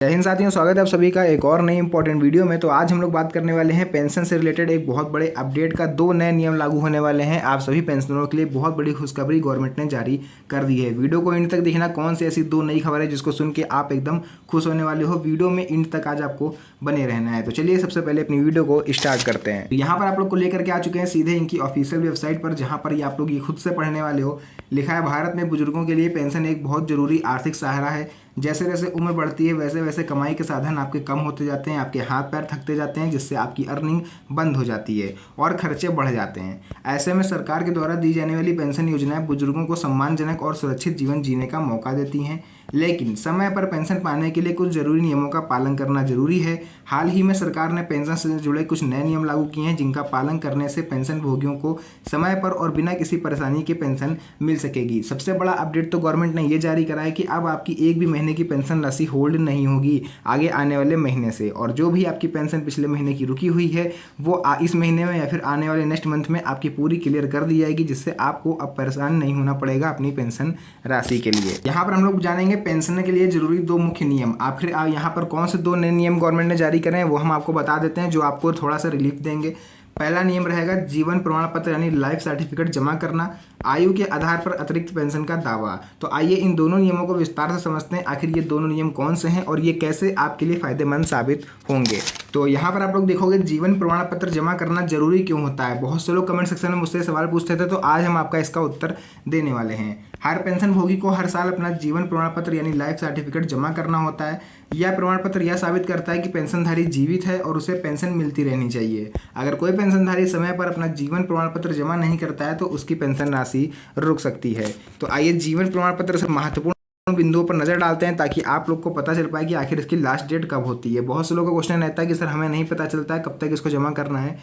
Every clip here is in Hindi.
जय हिंद साथियों, स्वागत है आप सभी का एक और नई इंपॉर्टेंट वीडियो में। तो आज हम लोग बात करने वाले हैं पेंशन से रिलेटेड एक बहुत बड़े अपडेट का। 2 नए नियम लागू होने वाले हैं आप सभी पेंशनरों के लिए। बहुत बड़ी खुशखबरी गवर्नमेंट ने जारी कर दी है। वीडियो को एंड तक देखना, कौन सी ऐसी 2 नई खबर है जिसको सुन के आप एकदम खुश होने वाले हो। वीडियो में एंड तक आज आपको बने रहना है। तो चलिए सबसे पहले अपनी वीडियो को स्टार्ट करते हैं। यहाँ पर आप लोग को लेकर के आ चुके हैं सीधे इनकी ऑफिशियल वेबसाइट पर, जहाँ पर ये आप लोग ये खुद से पढ़ने वाले हो। लिखा है, भारत में बुजुर्गों के लिए पेंशन एक बहुत जरूरी आर्थिक सहारा है। जैसे जैसे उम्र बढ़ती है वैसे वैसे कमाई के साधन आपके कम होते जाते हैं, आपके हाथ पैर थकते जाते हैं, जिससे आपकी अर्निंग बंद हो जाती है और खर्चे बढ़ जाते हैं। ऐसे में सरकार के द्वारा दी जाने वाली पेंशन योजनाएं बुजुर्गों को सम्मानजनक और सुरक्षित जीवन जीने का मौका देती हैं, लेकिन समय पर पेंशन पाने के लिए कुछ जरूरी नियमों का पालन करना जरूरी है। हाल ही में सरकार ने पेंशन से जुड़े कुछ नए नियम लागू किए हैं, जिनका पालन करने से पेंशन भोगियों को समय पर और बिना किसी परेशानी के पेंशन मिल सकेगी। सबसे बड़ा अपडेट तो गवर्नमेंट ने ये जारी करा है कि अब आपकी एक भी महीने की पेंशन राशि होल्ड नहीं होगी आगे आने वाले महीने से, और जो भी आपकी पेंशन पिछले महीने की रुकी हुई है वो इस महीने में या फिर आने वाले नेक्स्ट मंथ में आपकी पूरी क्लियर कर दी जाएगी, जिससे आपको अब परेशान नहीं होना पड़ेगा अपनी पेंशन राशि के लिए। यहाँ पर हम लोग जानेंगे पेंशन के लिए जरूरी 2 मुख्य नियम। आखिर यहाँ पर कौन से 2 नए नियम गवर्नमेंट ने जारी करे हैं वो हम आपको बता देते हैं, जो आपको थोड़ा सा रिलीफ देंगे। पहला नियम रहेगा जीवन प्रमाण पत्र यानी लाइफ सर्टिफिकेट जमा करना, आयु के आधार पर अतिरिक्त पेंशन का दावा। तो आइए इन दोनों नियमों को विस्तार से समझते हैं, आखिर ये दोनों नियम कौन से हैं और ये कैसे आपके लिए फायदेमंद साबित होंगे। तो यहाँ पर आप लोग देखोगे जीवन प्रमाण पत्र जमा करना जरूरी क्यों होता है। बहुत से लोग कमेंट सेक्शन में मुझसे सवाल पूछते थे, तो आज हम आपका इसका उत्तर देने वाले हैं। हर पेंशन भोगी को हर साल अपना जीवन प्रमाण पत्र यानी लाइफ सर्टिफिकेट जमा करना होता है। यह प्रमाण पत्र यह साबित करता है कि पेंशनधारी जीवित है और उसे पेंशन मिलती रहनी चाहिए। अगर कोई पेंशनधारी समय पर अपना जीवन प्रमाण पत्र जमा नहीं करता है तो उसकी पेंशन राशि रुक सकती है। तो आइए जीवन प्रमाण पत्र से महत्वपूर्ण बिंदुओं पर नजर डालते हैं, ताकि आप लोग को पता चल पाए कि आखिर इसकी लास्ट डेट कब होती है। बहुत से लोगों का क्वेश्चन रहता है कि सर हमें नहीं पता चलता है कब तक इसको जमा करना है।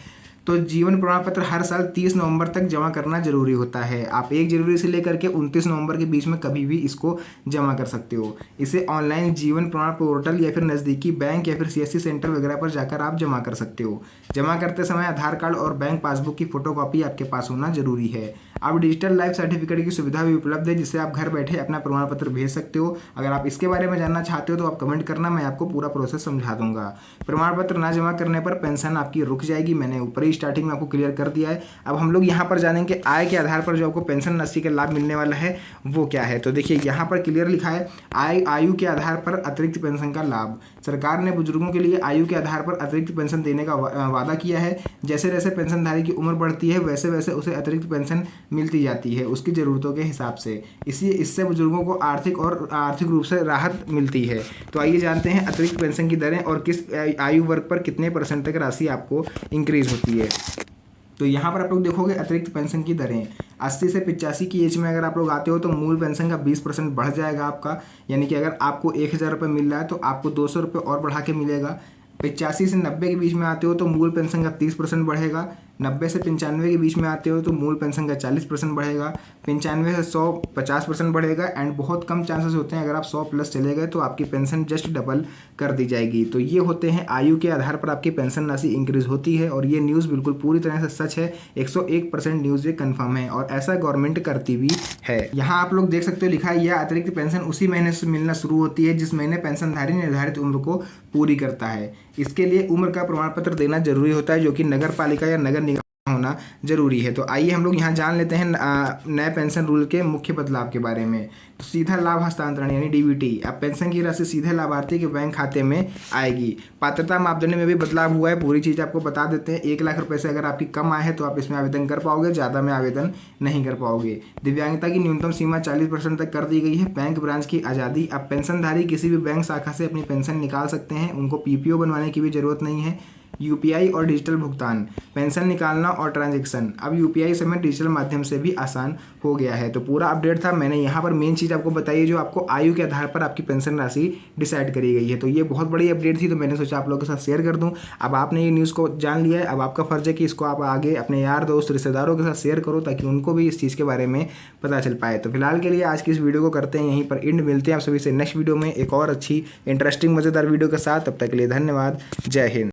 तो जीवन प्रमाण पत्र हर साल 30 नवंबर तक जमा करना जरूरी होता है। आप 1 जनवरी से लेकर के 29 नवंबर के बीच में कभी भी इसको जमा कर सकते हो। इसे ऑनलाइन जीवन प्रमाण पोर्टल या फिर नज़दीकी बैंक या फिर सीएससी सेंटर वगैरह पर जाकर आप जमा कर सकते हो। जमा करते समय आधार कार्ड और बैंक पासबुक की फोटोकॉपी आपके पास होना जरूरी है। अब डिजिटल लाइफ सर्टिफिकेट की सुविधा भी उपलब्ध है, जिससे आप घर बैठे अपना प्रमाण पत्र भेज सकते हो। अगर आप इसके बारे में जानना चाहते हो तो आप कमेंट करना, मैं आपको पूरा प्रोसेस समझा दूंगा। प्रमाण पत्र ना जमा करने पर पेंशन आपकी रुक जाएगी। मैंने ऊपर ही स्टार्टिंग में आपको क्लियर कर दिया है। अब हम लोग यहाँ पर जानेंगे आय के आधार पर जो आपको पेंशन राशि का लाभ मिलने वाला है वो क्या है। तो देखिए यहाँ पर क्लियर लिखा है, आयु के आधार पर अतिरिक्त पेंशन का लाभ। सरकार ने बुजुर्गों के लिए आयु के आधार पर अतिरिक्त पेंशन देने का वादा किया है। जैसे जैसे पेंशनधारी की उम्र बढ़ती है वैसे वैसे उसे अतिरिक्त पेंशन मिलती जाती है उसकी ज़रूरतों के हिसाब से। इससे बुजुर्गों को आर्थिक रूप से राहत मिलती है। तो आइए जानते हैं अतिरिक्त पेंशन की दरें और किस आयु वर्ग पर कितने % तक राशि आपको इंक्रीज होती है। तो यहाँ पर आप लोग देखोगे अतिरिक्त पेंशन की दरें 80 से 85 की एज में अगर आप लोग आते हो तो मूल पेंशन का 20% बढ़ जाएगा आपका। यानी कि अगर आपको 1000 रुपये मिल रहा है तो आपको 200 रुपये और बढ़ा के मिलेगा। 85 से 90 के बीच में आते हो तो मूल पेंशन का 30% बढ़ेगा। 90 से 95 के बीच में आते हो तो मूल पेंशन का 40% बढ़ेगा। 95 से 100 50% बढ़ेगा। एंड बहुत कम चांसेस होते हैं, अगर आप 100 प्लस चले गए तो आपकी पेंशन जस्ट डबल कर दी जाएगी। तो ये होते हैं आयु के आधार पर आपकी पेंशन राशि इंक्रीज होती है, और ये न्यूज़ बिल्कुल पूरी तरह से सच है। 101% न्यूज़ ये कन्फर्म है और ऐसा गवर्नमेंट करती भी है। यहाँ आप लोग देख सकते हो लिखा है, यह अतिरिक्त पेंशन उसी महीने से मिलना शुरू होती है जिस महीने पेंशनधारी निर्धारित उम्र को पूरी करता है। इसके लिए उम्र का प्रमाण पत्र देना जरूरी होता है, जो कि नगर पालिका या नगर निगम होना जरूरी है। तो आइए हम लोग यहाँ जान लेते हैं नए पेंशन रूल के मुख्य बदलाव के बारे में। तो सीधा लाभ हस्तांतरण यानी डीबीटी, अब पेंशन की राशि सीधे लाभार्थी के बैंक खाते में आएगी। पात्रता मापदंड में भी बदलाव हुआ है, पूरी चीज़ आपको बता देते हैं। 1 लाख रुपए से अगर आपकी कम आय है तो आप इसमें आवेदन कर पाओगे, ज़्यादा में आवेदन नहीं कर पाओगे। दिव्यांगता की न्यूनतम सीमा 40% तक कर दी गई है। बैंक ब्रांच की आज़ादी, अब पेंशनधारी किसी भी बैंक शाखा से अपनी पेंशन निकाल सकते हैं, उनको पीपीओ बनवाने की भी जरूरत नहीं है। यूपीआई और डिजिटल भुगतान, पेंशन निकालना और ट्रांजैक्शन अब यूपीआई समेत डिजिटल माध्यम से भी आसान हो गया है। तो पूरा अपडेट था, मैंने यहाँ पर मेन चीज़ आपको बताई है जो आपको आयु के आधार पर आपकी पेंशन राशि डिसाइड करी गई है। तो ये बहुत बड़ी अपडेट थी, तो मैंने सोचा आप लोगों के साथ शेयर कर दूँ। अब आपने ये न्यूज़ को जान लिया है, अब आपका फर्ज है कि इसको आप आगे अपने यार दोस्त रिश्तेदारों के साथ शेयर करो, ताकि उनको भी इस चीज़ के बारे में पता चल पाए। तो फिलहाल के लिए आज की इस वीडियो को करते हैं यहीं पर एंड। मिलते हैं आप सभी से नेक्स्ट वीडियो में एक और अच्छी इंटरेस्टिंग मज़ेदार वीडियो के साथ। तब तक के लिए धन्यवाद। जय हिंद।